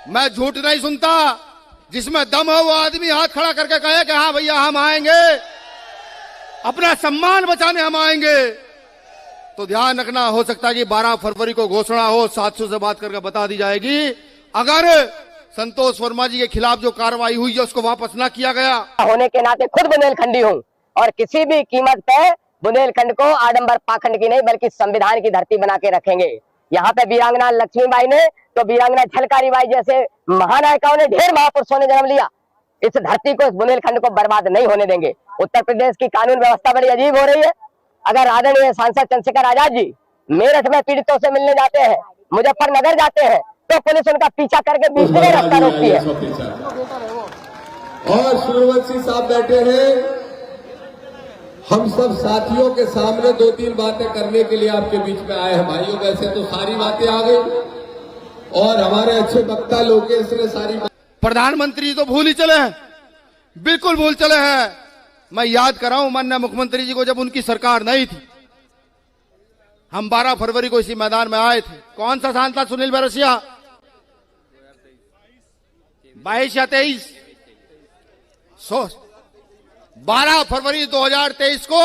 मैं झूठ नहीं सुनता। जिसमें दम हो वो आदमी हाथ खड़ा करके कहे कि हाँ भैया हम आएंगे, अपना सम्मान बचाने हम आएंगे। तो ध्यान रखना, हो सकता है कि 12 फरवरी को घोषणा हो, 700 से बात करके बता दी जाएगी। अगर संतोष वर्मा जी के खिलाफ जो कार्रवाई हुई है उसको वापस ना किया गया, होने के नाते खुद बुंदेलखंडी हूँ और किसी भी कीमत पे बुंदेलखंड को आडंबर पाखंड की नहीं बल्कि संविधान की धरती बना के रखेंगे। यहाँ पे वीरांगना लक्ष्मीबाई ने तो वीरांगना झलकारी बाई जैसे महानायिकाओं ने, ढेर महापुरुषों ने जन्म लिया। इस धरती को, इस बुंदेलखंड को बर्बाद नहीं होने देंगे। उत्तर प्रदेश की कानून व्यवस्था बड़ी अजीब हो रही है। अगर आदरणीय सांसद चंद्रशेखर आजाद जी मेरठ में पीड़ितों से मिलने जाते हैं, मुजफ्फरनगर जाते हैं, तो पुलिस उनका पीछा करके बीच में रास्ता रोकती है। और सूर्यवंशी साहब बैठे हैं। हम सब साथियों के सामने 2-3 बातें करने के लिए आपके बीच में आए हैं भाइयों। वैसे तो सारी बातें आ गई और हमारे अच्छे वक्ता लोकेश ने सारी। प्रधानमंत्री तो भूल ही चले हैं, बिल्कुल भूल चले हैं। मैं याद कर रहा हूं माननीय मुख्यमंत्री जी को, जब उनकी सरकार नहीं थी, हम 12 फरवरी को इसी मैदान में आए थे। कौन सा साल था सुनील बैरसिया? 22 या 23? 12 फरवरी 2023 को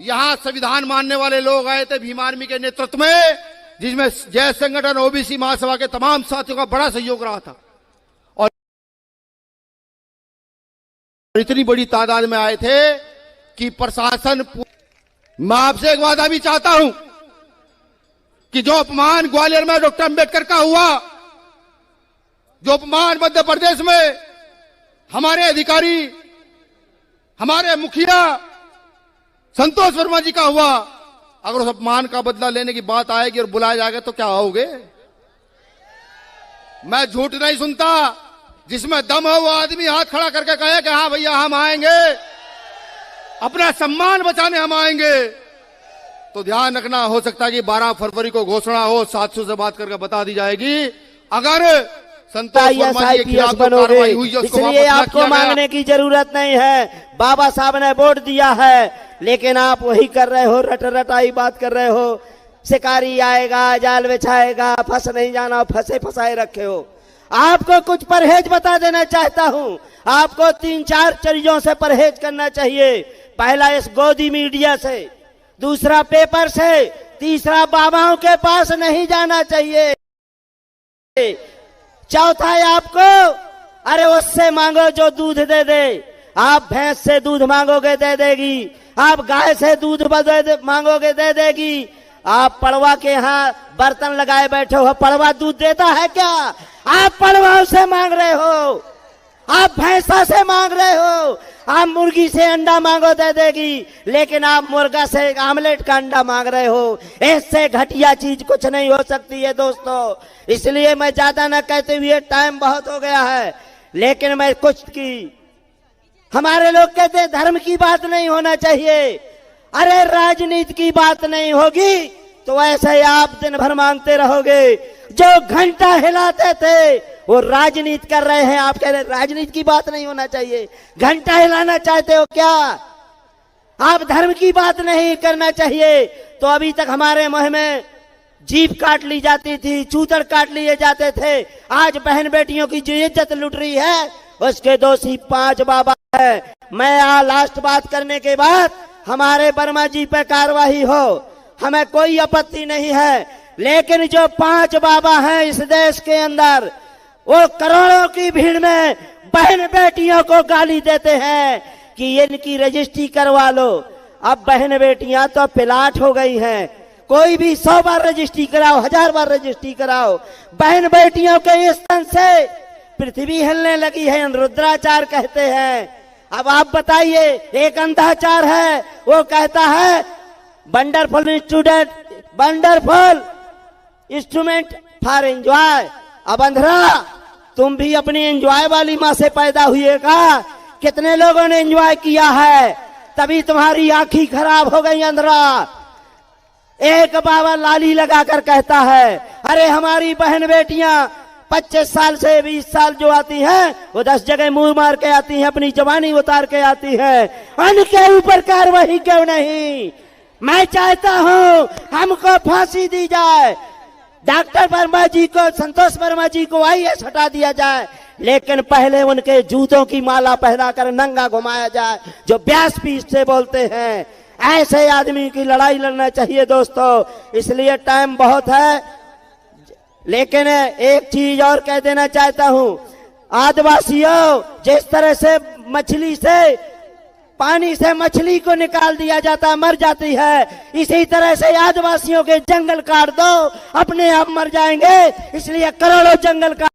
यहां संविधान मानने वाले लोग आए थे भीम आर्मी के नेतृत्व में, जिसमें जय संगठन ओबीसी महासभा के तमाम साथियों का बड़ा सहयोग रहा था। और इतनी बड़ी तादाद में आए थे कि प्रशासन। मैं आपसे एक वादा भी चाहता हूं कि जो अपमान ग्वालियर में डॉक्टर अंबेडकर का हुआ, जो अपमान मध्य प्रदेश में हमारे अधिकारी, हमारे मुखिया संतोष वर्मा जी का हुआ, अगर उस अपमान का बदला लेने की बात आएगी और बुलाया जाएगा तो क्या होगे? मैं झूठ नहीं सुनता। जिसमें दम हो वो आदमी हाथ खड़ा करके कहे कि हाँ भैया हम आएंगे, अपना सम्मान बचाने हम आएंगे। तो ध्यान रखना, हो सकता है कि 12 फरवरी को घोषणा हो, 700 से बात करके बता दी जाएगी। अगर संतोष वर्मा जी के खिलाफ कार्रवाई हुई है उसको इसलिए आपको मांगने की जरूरत नहीं है। बाबा साहब ने वोट दिया है, लेकिन आप वही कर रहे हो, रटाई बात कर रहे हो। शिकारी आएगा, जाल बिछाएगा, फंस नहीं जाना, फंसे फंसाए रखे हो। आपको कुछ परहेज बता देना चाहता हूं। आपको 3-4 चीजों से परहेज करना चाहिए। पहला इस गोदी मीडिया से, दूसरा पेपर से, तीसरा बाबाओं के पास नहीं जाना चाहिए। चौथा है आपको, अरे उससे मांगो जो दूध दे दे। आप भैंस से दूध मांगोगे दे देगी, आप गाय से दूध मांगोगे दे देगी। आप पड़वा के यहाँ बर्तन लगाए बैठे हो, पड़वा दूध देता है क्या? आप पड़वाओं से मांग रहे हो, आप भैंसा से मांग रहे हो। आप मुर्गी से अंडा मांगो दे देगी, लेकिन आप मुर्गा से आमलेट का अंडा मांग रहे हो। इससे घटिया चीज कुछ नहीं हो सकती है दोस्तों। इसलिए मैं ज्यादा न कहते हुए, टाइम बहुत हो गया है, लेकिन मैं कुछ की, हमारे लोग कहते हैं धर्म की बात नहीं होना चाहिए। अरे राजनीति की बात नहीं होगी तो ऐसे आप दिन भर मांगते रहोगे। जो घंटा हिलाते थे वो राजनीति कर रहे हैं। आप कह रहे राजनीति की बात नहीं होना चाहिए, घंटा हिलाना चाहते हो क्या? आप धर्म की बात नहीं करना चाहिए। तो अभी तक हमारे मुंह में जीभ काट ली जाती थी, चूतड़ काट लिए जाते थे। आज बहन बेटियों की जो इज्जत लुट रही है उसके दोषी 5 बाबा है। मैं लास्ट बात करने के बाद हमारे वर्मा जी पे कार्रवाई हो, हमें कोई आपत्ति नहीं है। लेकिन जो 5 बाबा हैं इस देश के अंदर, वो करोड़ों की भीड़ में बहन बेटियों को गाली देते हैं कि इनकी रजिस्ट्री करवा लो। अब बहन बेटियां तो पिलाट हो गई हैं। कोई भी 100 बार रजिस्ट्री कराओ, 1000 बार रजिस्ट्री कराओ। बहन बेटियों के स्तन से पृथ्वी हिलने लगी है, रुद्राचार कहते हैं। अब आप बताइए, एक अंधाचार है, वो कहता है wonderful student, wonderful instrument for enjoy. अब अंधरा, तुम भी अपनी एंजॉय वाली माँ से पैदा हुए का? कितने लोगों ने एंजॉय किया है, तभी तुम्हारी आंखी खराब हो गई अंधरा। एक बाबा लाली लगाकर कहता है, अरे हमारी बहन बेटियां 25 साल से 20 साल जो आती हैं वो 10 जगह मुंह मार के आती हैं, अपनी जवानी उतार के आती हैं। उनके ऊपर कार्रवाई क्यों नहीं? मैं चाहता हूं हमको फांसी दी जाए। डॉक्टर वर्मा जी को, संतोष वर्मा जी को आईएएस हटा दिया जाए, लेकिन पहले उनके जूतों की माला पहनाकर नंगा घुमाया जाए, जो व्यासपीठ से बोलते हैं। ऐसे आदमी की लड़ाई लड़ना चाहिए दोस्तों। इसलिए टाइम बहुत है, लेकिन एक चीज और कह देना चाहता हूं, आदिवासियों, जिस तरह से मछली से, पानी से मछली को निकाल दिया जाता, मर जाती है, इसी तरह से आदिवासियों के जंगल काट दो, अपने आप मर जाएंगे। इसलिए करोड़ों जंगल काट।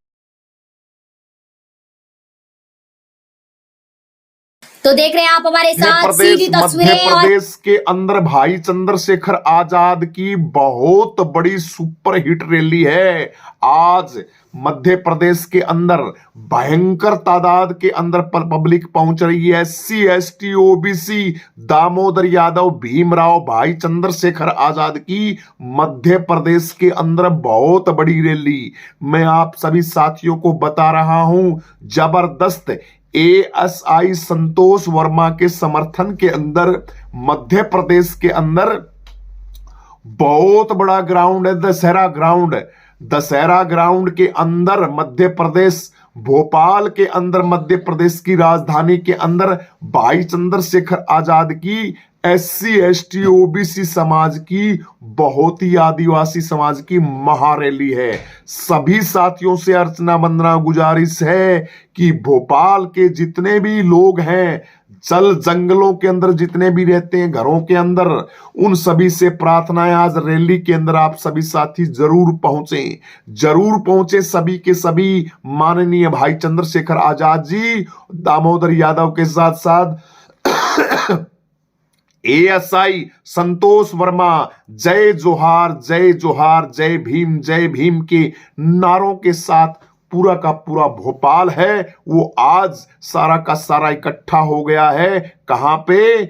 तो देख रहे हैं आप हमारे साथ मध्य सीधी तस्वीरें। प्रदेश के अंदर भाई चंद्रशेखर आजाद की बहुत बड़ी सुपर हिट रैली है। आज मध्य प्रदेश के अंदर भयंकर तादाद के अंदर पब्लिक पहुंच रही है। SC ST OBC Damodar Yadav, Bhimrao, भाई चंद्रशेखर आजाद की मध्य प्रदेश के अंदर बहुत बड़ी रैली। मैं आप सभी साथियों को बता रहा हूं, जबरदस्त ASI संतोष वर्मा के समर्थन के अंदर मध्य प्रदेश के अंदर बहुत बड़ा ग्राउंड है, दशहरा ग्राउंड। दशहरा ग्राउंड के अंदर मध्य प्रदेश, भोपाल के अंदर, मध्य प्रदेश की राजधानी के अंदर भाई चंद्रशेखर आजाद की SC ST OBC समाज की, बहुत ही आदिवासी समाज की महारैली है। सभी साथियों से अर्चना वंदना गुजारिश है कि भोपाल के जितने भी लोग हैं, जल जंगलों के अंदर जितने भी रहते हैं, घरों के अंदर, उन सभी से प्रार्थना है, आज रैली के अंदर आप सभी साथी जरूर पहुंचे सभी के सभी माननीय भाई चंद्रशेखर आजाद जी, दामोदर यादव के साथ साथ ASI संतोष वर्मा, जय जोहार जय जोहार, जय भीम के नारों के साथ पूरा का पूरा भोपाल है वो आज सारा का सारा इकट्ठा हो गया है। कहां पे?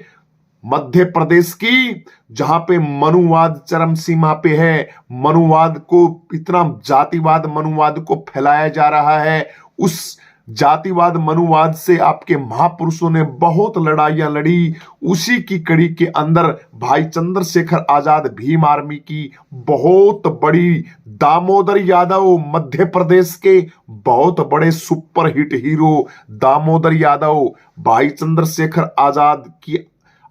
मध्य प्रदेश की, जहां पे मनुवाद चरम सीमा पे है। मनुवाद को, इतना जातिवाद मनुवाद को फैलाया जा रहा है। उस जातिवाद मनुवाद से आपके महापुरुषों ने बहुत लड़ाइयां लड़ी। उसी की कड़ी के अंदर भाई चंद्रशेखर आजाद भीम आर्मी की बहुत बड़ी, दामोदर यादव मध्य प्रदेश के बहुत बड़े super hit hero Damodar Yadav, भाई चंद्रशेखर आजाद की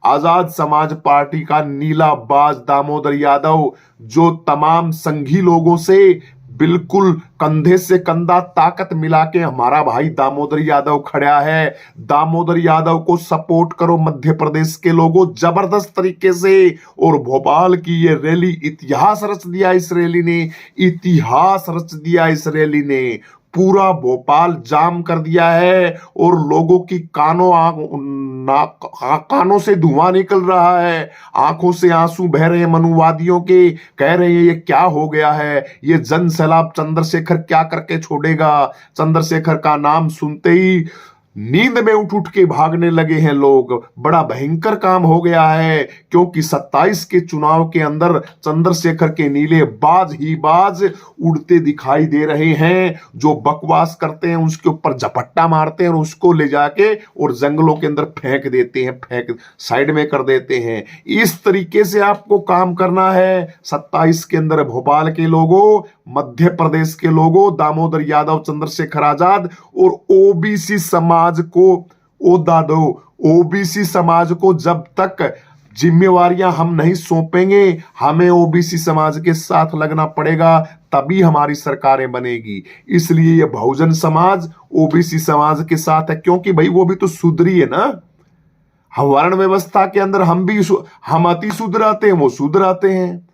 आजाद समाज पार्टी का नीला बाज दामोदर यादव, जो तमाम संघी लोगों से बिल्कुल कंधे से कंधा ताकत मिला के हमारा भाई दामोदर यादव खड़ा है। दामोदर यादव को सपोर्ट करो मध्य प्रदेश के लोगों, जबरदस्त तरीके से। और भोपाल की ये रैली इतिहास रच दिया, इस रैली ने इतिहास रच दिया। इस रैली ने पूरा भोपाल जाम कर दिया है और लोगों की कानों से धुआं निकल रहा है, आंखों से आंसू बह रहे हैं मनुवादियों के। कह रहे हैं ये क्या हो गया है, ये जन सैलाब चंद्रशेखर क्या करके छोड़ेगा। चंद्रशेखर का नाम सुनते ही नींद में उठ के भागने लगे हैं लोग। बड़ा भयंकर काम हो गया है, क्योंकि 27 के चुनाव के अंदर चंद्रशेखर के नीले बाज ही बाज उड़ते दिखाई दे रहे हैं। जो बकवास करते हैं उसके ऊपर झपट्टा मारते हैं और उसको ले जाके और जंगलों के अंदर फेंक देते हैं, फेंक साइड में कर देते हैं। इस तरीके से आपको काम करना है। 27 के अंदर भोपाल के लोगों, मध्य प्रदेश के लोगों, दामोदर यादव, चंद्रशेखर आजाद और OBC समाज को ओदा दो। OBC समाज को जब तक जिम्मेवारियां हम नहीं सौंपेंगे, हमें OBC समाज के साथ लगना पड़ेगा, तभी हमारी सरकारें बनेगी। इसलिए ये बहुजन समाज OBC समाज के साथ है, क्योंकि भाई वो भी तो सुधरी है ना। वर्ण व्यवस्था के अंदर हम अति सुधराते हैं, वो सुधराते हैं।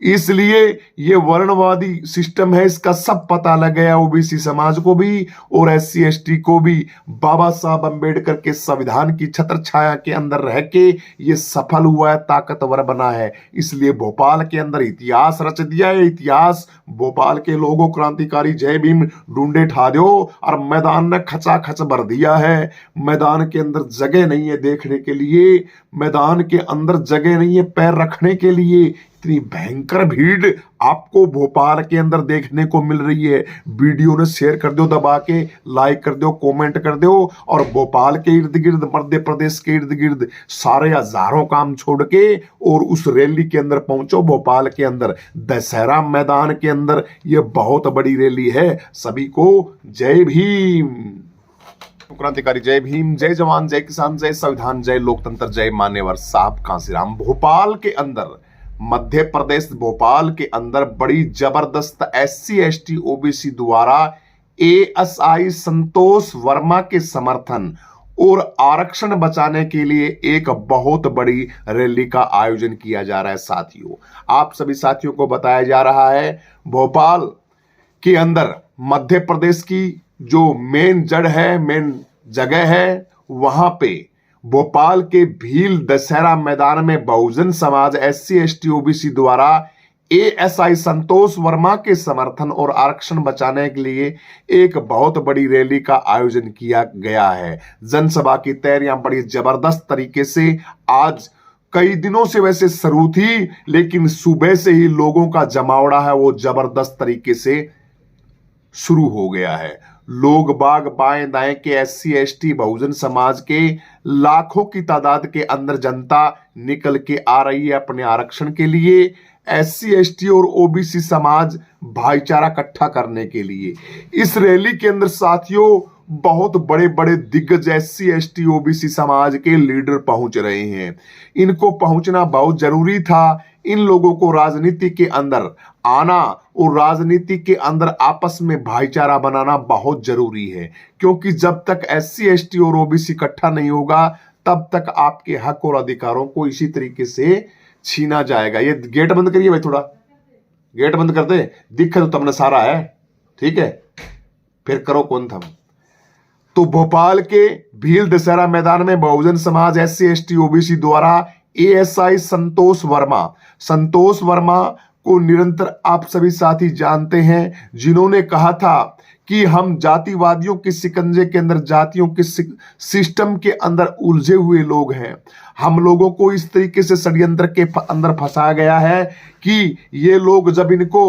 इसलिए ये वर्णवादी सिस्टम है, इसका सब पता लग गया OBC समाज को भी और SC ST को भी। बाबा साहब अंबेडकर के संविधान की छत्र छाया के अंदर रह के ये सफल हुआ है, ताकतवर बना है। इसलिए भोपाल के अंदर इतिहास रच दिया है। इतिहास भोपाल के लोगों, क्रांतिकारी जय भीम ढूंढे ठा दो और मैदान ने खचा खच भर दिया है। मैदान के अंदर जगह नहीं है देखने के लिए, मैदान के अंदर जगह नहीं है पैर रखने के लिए। इतनी भयंकर भीड़ आपको भोपाल के अंदर देखने को मिल रही है। वीडियो ने शेयर कर दो, दबा के लाइक कर दो, कमेंट कर दो और भोपाल के इर्द गिर्द, मध्य प्रदेश के इर्द गिर्द सारे हजारों काम छोड़ के और उस रैली के अंदर पहुंचो। भोपाल के अंदर दशहरा मैदान के अंदर यह बहुत बड़ी रैली है। सभी को जय भीम। क्रांतिकारी जय भीम, जय जवान, जय किसान, जय संविधान, जय लोकतंत्र, जय मान्यवर साहब कांसीराम। भोपाल के अंदर, मध्य प्रदेश भोपाल के अंदर बड़ी जबरदस्त SC ST OBC द्वारा ASI संतोष वर्मा के समर्थन और आरक्षण बचाने के लिए एक बहुत बड़ी रैली का आयोजन किया जा रहा है। साथियों, आप सभी साथियों को बताया जा रहा है भोपाल के अंदर मध्य प्रदेश की जो मेन जड़ है, मेन जगह है, वहां पे भोपाल के भील दशहरा मैदान में Bahujan Samaj SC ST OBC द्वारा ASI संतोष वर्मा के समर्थन और आरक्षण बचाने के लिए एक बहुत बड़ी रैली का आयोजन किया गया है। जनसभा की तैयारियां बड़ी जबरदस्त तरीके से आज कई दिनों से वैसे शुरू थी, लेकिन सुबह से ही लोगों का जमावड़ा है वो जबरदस्त तरीके से शुरू हो गया है। लोग बाग बाएं दाएं के SC ST बहुजन समाज के लाखों की तादाद के अंदर जनता निकल के आ रही है अपने आरक्षण के लिए। SC ST और OBC समाज भाईचारा इकट्ठा करने के लिए इस रैली के अंदर साथियों बहुत बड़े बड़े दिग्गज SC ST OBC समाज के लीडर पहुंच रहे हैं। इनको पहुंचना बहुत जरूरी था। इन लोगों को राजनीति के अंदर आना और राजनीति के अंदर आपस में भाईचारा बनाना बहुत जरूरी है, क्योंकि जब तक SC ST और OBC इकट्ठा नहीं होगा तब तक आपके हक और अधिकारों को इसी तरीके से छीना जाएगा। ये गेट बंद करिए भाई, थोड़ा गेट बंद कर दे, दिक्कत तो तुमने सारा है, ठीक है, फिर करो कौन थम। तो भोपाल के भील दशहरा मैदान में Bahujan Samaj SC ST OBC द्वारा ASI संतोष वर्मा को निरंतर आप सभी साथी जानते हैं, जिन्होंने कहा था कि हम जातिवादियों के शिकंजे के अंदर, जातियों के सिस्टम के अंदर उलझे हुए लोग हैं। हम लोगों को इस तरीके से षड्यंत्र के अंदर फंसाया गया है कि ये लोग जब इनको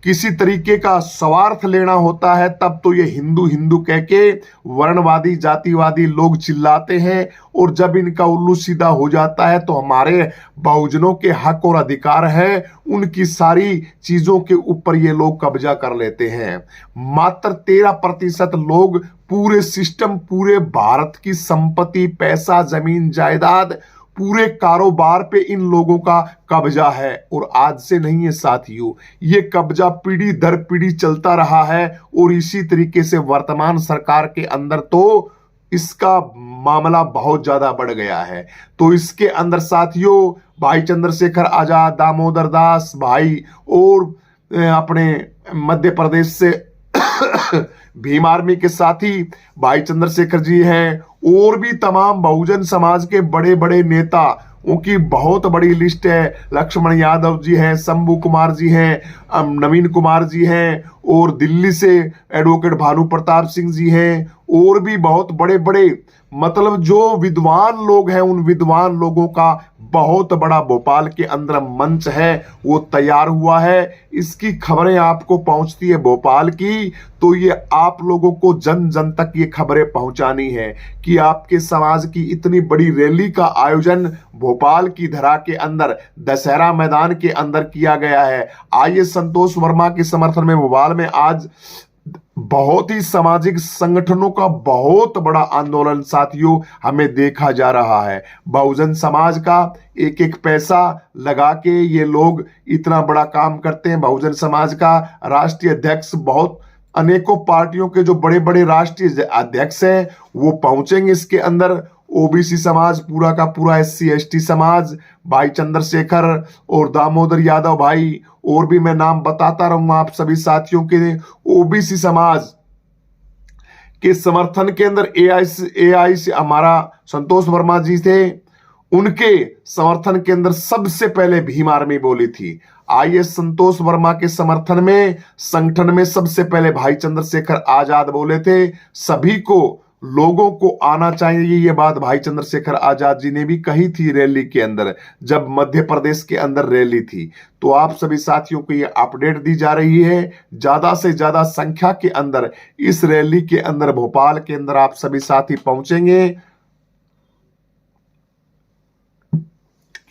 किसी तरीके का स्वार्थ लेना होता है तब तो ये हिंदू हिंदू कह के वर्णवादी जातिवादी लोग चिल्लाते हैं, और जब इनका उल्लू सीधा हो जाता है तो हमारे बहुजनों के हक और अधिकार हैं उनकी सारी चीजों के ऊपर ये लोग कब्जा कर लेते हैं। मात्र 13% लोग पूरे सिस्टम, पूरे भारत की संपत्ति, पैसा, जमीन जायदाद, पूरे कारोबार पे इन लोगों का कब्जा है। और आज से नहीं है साथियों, ये कब्जा पीढ़ी दर पीढ़ी चलता रहा है और इसी तरीके से वर्तमान सरकार के अंदर तो इसका मामला बहुत ज्यादा बढ़ गया है। तो इसके अंदर साथियों भाई चंद्रशेखर आजाद, दामोदर दास भाई और अपने मध्य प्रदेश से भीम आर्मी के साथी भाई चंद्रशेखर जी हैं, और भी तमाम बहुजन समाज के बड़े बड़े नेता, उनकी बहुत बड़ी लिस्ट है। लक्ष्मण यादव जी हैं, शंभू कुमार जी हैं, नवीन कुमार जी हैं, और दिल्ली से एडवोकेट भानु प्रताप सिंह जी हैं, और भी बहुत बड़े बड़े मतलब जो विद्वान लोग हैं, उन विद्वान लोगों का बहुत बड़ा भोपाल के अंदर मंच है वो तैयार हुआ है। इसकी खबरें आपको पहुंचती है भोपाल की, तो ये आप लोगों को जन जन तक ये खबरें पहुंचानी है कि आपके समाज की इतनी बड़ी रैली का आयोजन भोपाल की धरा के अंदर दशहरा मैदान के अंदर किया गया है। आइए संतोष वर्मा के समर्थन में भोपाल में आज बहुत ही सामाजिक संगठनों का बहुत बड़ा आंदोलन साथियों हमें देखा जा रहा है। बहुजन समाज का एक एक पैसा लगा के ये लोग इतना बड़ा काम करते हैं। बहुजन समाज का राष्ट्रीय अध्यक्ष, बहुत अनेकों पार्टियों के जो बड़े बड़े राष्ट्रीय अध्यक्ष हैं वो पहुंचेंगे इसके अंदर। ओबीसी समाज पूरा का पूरा, SC ST समाज, भाई चंद्रशेखर और दामोदर यादव भाई, और भी मैं नाम बताता रहूंगा आप सभी साथियों के। ओबीसी समाज के समर्थन के अंदर AI से हमारा संतोष वर्मा जी थे, उनके समर्थन के अंदर सबसे पहले भीम आर्मी बोली थी। आइए संतोष वर्मा के समर्थन में संगठन में सबसे पहले भाई चंद्रशेखर आजाद बोले थे। सभी को लोगों को आना चाहिए। ये बात भाई चंद्रशेखर आजाद जी ने भी कही थी रैली के अंदर, जब मध्य प्रदेश के अंदर रैली थी। तो आप सभी साथियों को ये अपडेट दी जा रही है, ज्यादा से ज्यादा संख्या के अंदर इस रैली के अंदर भोपाल के अंदर आप सभी साथी पहुंचेंगे,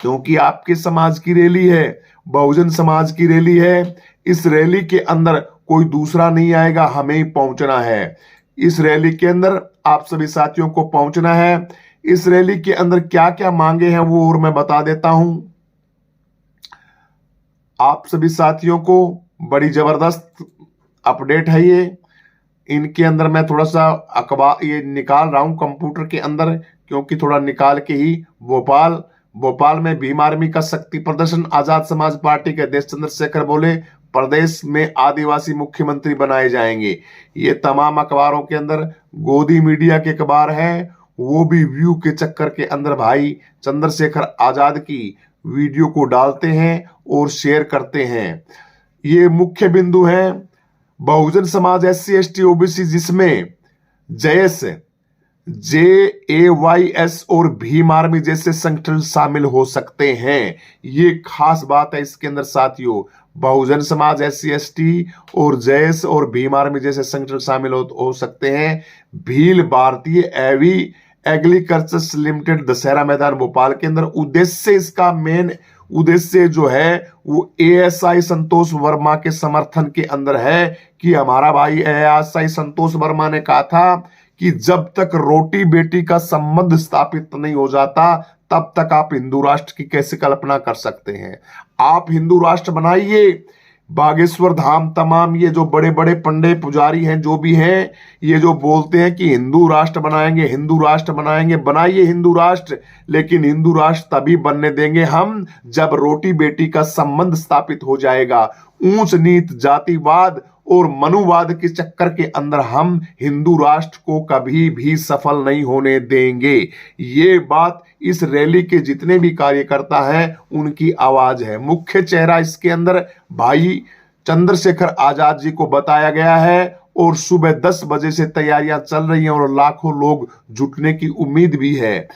क्योंकि आपके समाज की रैली है, बहुजन समाज की रैली है। इस रैली के अंदर कोई दूसरा नहीं आएगा, हमें ही पहुंचना है। इस रैली के अंदर आप सभी साथियों को पहुंचना है। इस रैली के अंदर क्या क्या मांगे हैं वो और मैं बता देता हूं आप सभी साथियों को। बड़ी जबरदस्त अपडेट है ये। इनके अंदर मैं थोड़ा सा अखबार ये निकाल रहा हूं कंप्यूटर के अंदर, क्योंकि थोड़ा निकाल के ही भोपाल में भीम आर्मी का शक्ति प्रदर्शन। आजाद समाज पार्टी के अध्यक्ष चंद्रशेखर बोले प्रदेश में आदिवासी मुख्यमंत्री बनाए जाएंगे। ये तमाम अखबारों के अंदर, गोदी मीडिया के अखबार है, वो भी व्यू के चक्कर के अंदर भाई चंद्रशेखर आजाद की वीडियो को डालते हैं और शेयर करते हैं। ये मुख्य बिंदु है। Bahujan Samaj SC ST OBC जिसमें JAYS और भीम आर्मी जैसे संगठन शामिल हो सकते हैं, ये खास बात है इसके अंदर साथियों। बहुजन समाज SC ST और JAYS और भीम आर्मी जैसे संगठन शामिल हो सकते हैं। भील भारतीय एवी एग्रीकल्चर्स लिमिटेड दशहरा मैदान भोपाल के अंदर। उद्देश्य, इसका मेन उद्देश्य जो है वो ASI संतोष वर्मा के समर्थन के अंदर है कि हमारा भाई ASI संतोष वर्मा ने कहा था कि जब तक रोटी बेटी का संबंध स्थापित नहीं हो जाता तब तक आप हिंदू राष्ट्र की कैसे कल्पना कर सकते हैं। आप हिंदू राष्ट्र बनाइए। बागेश्वर धाम तमाम ये जो बड़े बड़े पंडे पुजारी हैं जो भी हैं, ये जो बोलते हैं कि हिंदू राष्ट्र बनाएंगे, हिंदू राष्ट्र बनाएंगे, बनाइए हिंदू राष्ट्र, लेकिन हिंदू राष्ट्र तभी बनने देंगे हम जब रोटी बेटी का संबंध स्थापित हो जाएगा। ऊंच नीच जातिवाद और मनुवाद के चक्कर के अंदर हम हिंदू राष्ट्र को कभी भी सफल नहीं होने देंगे। ये बात इस रैली के जितने भी कार्यकर्ता हैं उनकी आवाज है। मुख्य चेहरा इसके अंदर भाई चंद्रशेखर आजाद जी को बताया गया है और सुबह 10 बजे से तैयारियां चल रही हैं और लाखों लोग जुटने की उम्मीद भी है।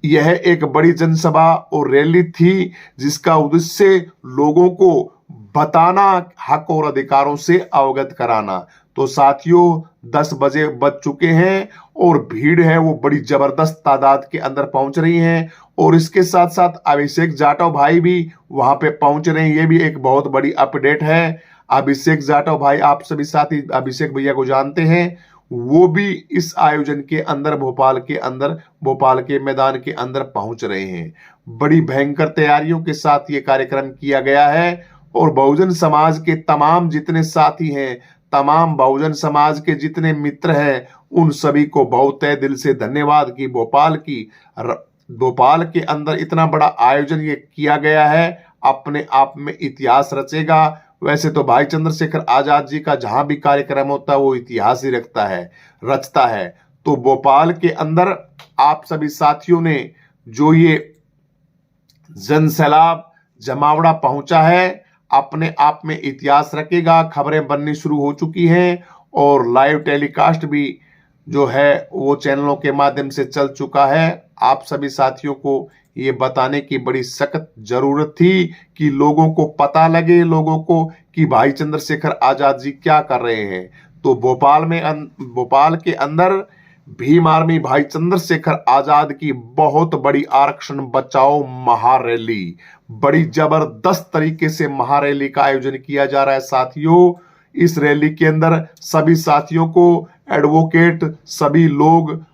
यह एक बड़ी जनसभा और रैली थी जिसका उद्देश्य लोगों को बताना, हक और अधिकारों से अवगत कराना। तो साथियों 10 बजे बज चुके हैं और भीड़ है वो बड़ी जबरदस्त तादाद के अंदर पहुंच रही है और इसके साथ साथ अभिषेक जाटव भाई भी वहां पे पहुंच रहे हैं। ये भी एक बहुत बड़ी अपडेट है। अभिषेक जाटव भाई, आप सभी साथी अभिषेक भैया को जानते हैं, वो भी इस आयोजन के अंदर भोपाल के मैदान के अंदर पहुंच रहे हैं। बड़ी भयंकर तैयारियों के साथ ये कार्यक्रम किया गया है और बहुजन समाज के तमाम जितने साथी हैं, तमाम बहुजन समाज के जितने मित्र हैं, उन सभी को बहुत तहे दिल से धन्यवाद कि भोपाल के अंदर इतना बड़ा आयोजन ये किया गया है, अपने आप में इतिहास रचेगा। वैसे तो भाई चंद्रशेखर आजाद जी का जहां भी कार्यक्रम होता है वो इतिहास ही रचता है। तो भोपाल के अंदर आप सभी साथियों ने जो ये जनसैलाब जमावड़ा पहुंचा है, अपने आप में इतिहास रखेगा। खबरें बननी शुरू हो चुकी हैं और लाइव टेलीकास्ट भी जो है वो चैनलों के माध्यम से चल चुका है। आप सभी साथियों को ये बताने की बड़ी सख्त जरूरत थी कि लोगों को पता लगे, लोगों को कि भाई चंद्रशेखर आजाद जी क्या कर रहे हैं। तो भोपाल के अंदर भीम आर्मी भाई चंद्रशेखर आजाद की बहुत बड़ी आरक्षण बचाओ महारैली, बड़ी जबरदस्त तरीके से महारैली का आयोजन किया जा रहा है साथियों। इस रैली के अंदर सभी साथियों को एडवोकेट, सभी लोग,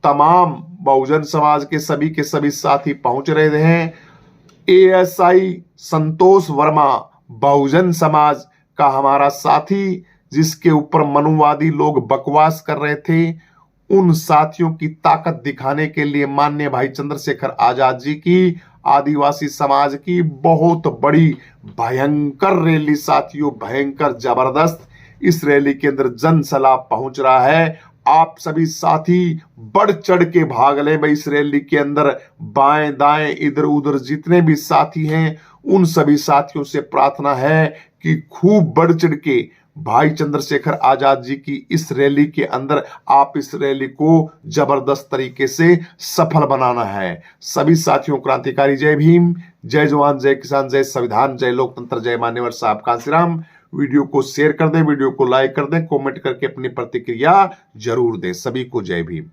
तमाम बहुजन समाज के सभी साथी पहुंच रहे हैं। ASI संतोष वर्मा बहुजन समाज का हमारा साथी, जिसके ऊपर मनुवादी लोग बकवास कर रहे थे, उन साथियों की ताकत दिखाने के लिए माननीय भाई चंद्रशेखर आजाद जी की आदिवासी समाज की बहुत बड़ी भयंकर रैली साथियों, भयंकर जबरदस्त इस रैली के अंदर जनसैलाब पहुंच रहा है। आप सभी साथी बढ़ चढ़ के भाग ले भाई इस रैली के अंदर। बाएं दाएं इधर उधर जितने भी साथी हैं उन सभी साथियों से प्रार्थना है कि खूब बढ़ चढ़ के भाई चंद्रशेखर आजाद जी की इस रैली के अंदर आप इस रैली को जबरदस्त तरीके से सफल बनाना है। सभी साथियों क्रांतिकारी जय भीम, जय जवान, जय किसान, जय संविधान, जय लोकतंत्र, जय मान्यवर साहब कांसीराम। वीडियो को शेयर कर दें, वीडियो को लाइक कर दें, कमेंट करके अपनी प्रतिक्रिया जरूर दें। सभी को जय भीम।